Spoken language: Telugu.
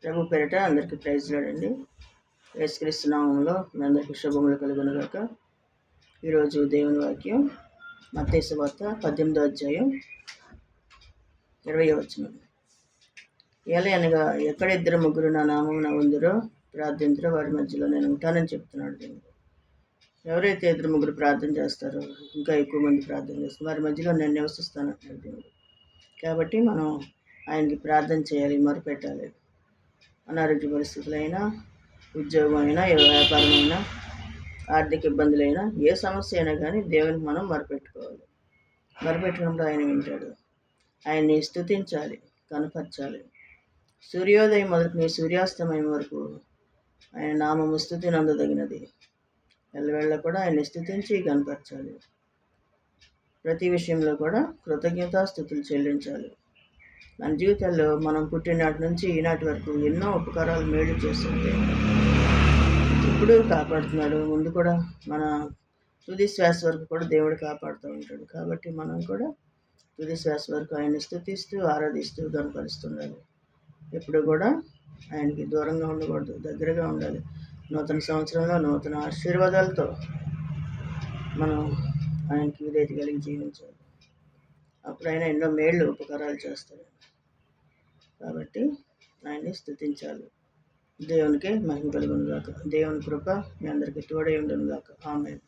ప్రభు పేరిట అందరికీ ప్రైజ్ లాడండి. యేసుక్రీస్తు నామములో మీ అందరికీ శుభములు కలుగునుగాక. ఈరోజు దేవుని వాక్యం మత్తయి సువార్త 18వ అధ్యాయం 20వ వచనం. ఏలయనగా ఎక్కడ ఇద్దరు ముగ్గురు నా నామమున ఉందిరో ప్రార్థించరో వారి మధ్యలో నేను ఉంటానని చెప్తున్నాడు దేవుడు. ఎవరైతే ఇద్దరు ముగ్గురు ప్రార్థన చేస్తారో, ఇంకా ఎక్కువ మంది ప్రార్థన చేస్తారు, వారి మధ్యలో నేను నివసిస్తానంటున్నాడు దేవుడు. కాబట్టి మనం ఆయనకి ప్రార్థన చేయాలి, మొరపెట్టాలి. అనారోగ్య పరిస్థితులైనా, ఉద్యోగం అయినా, వ్యాపారమైనా, ఆర్థిక ఇబ్బందులైనా, ఏ సమస్య అయినా కానీ దేవునికి మనం మొరపెట్టుకోవాలి. మొరపెట్టినప్పుడు ఆయన వింటాడు. ఆయన్ని స్తుతించాలి, కనపరచాలి. సూర్యోదయం మొదలుకొని సూర్యాస్తమయం వరకు ఆయన నామము స్తుతి నందదగినది. ఎల్లవేళ కూడా ఆయన్ని స్తుతించి కనపరచాలి. ప్రతి విషయంలో కూడా కృతజ్ఞతాస్తుతులు చెల్లించాలి. మన జీవితాల్లో మనం పుట్టినాటి నుంచి ఈనాటి వరకు ఎన్నో ఉపకారాలు మేలు చేస్తుంటే ఇప్పుడు కాపాడుతున్నాడు. ముందు కూడా మన తుది శ్వాస వరకు కూడా దేవుడు కాపాడుతూ ఉంటాడు. కాబట్టి మనం కూడా తుది శ్వాస వరకు ఆయన్ని స్తుతిస్తూ ఆరాధిస్తూ కనపరుస్తుండాలి. ఎప్పుడు కూడా ఆయనకి దూరంగా ఉండకూడదు, దగ్గరగా ఉండాలి. నూతన సంవత్సరంలో నూతన ఆశీర్వాదాలతో మనం ఆయనకి విధేయత కలిగి జీవించాలి. అప్పుడు ఆయన ఎన్నో మేళ్ళు ఉపకారాలు చేస్తాడు. కాబట్టి ఆయన్ని స్తుతించాలి. దేవునికి మహిమ కలుగును గాక. దేవుని కృప మీ అందరికీ తోడై ఉండును గాక. ఆమేన్.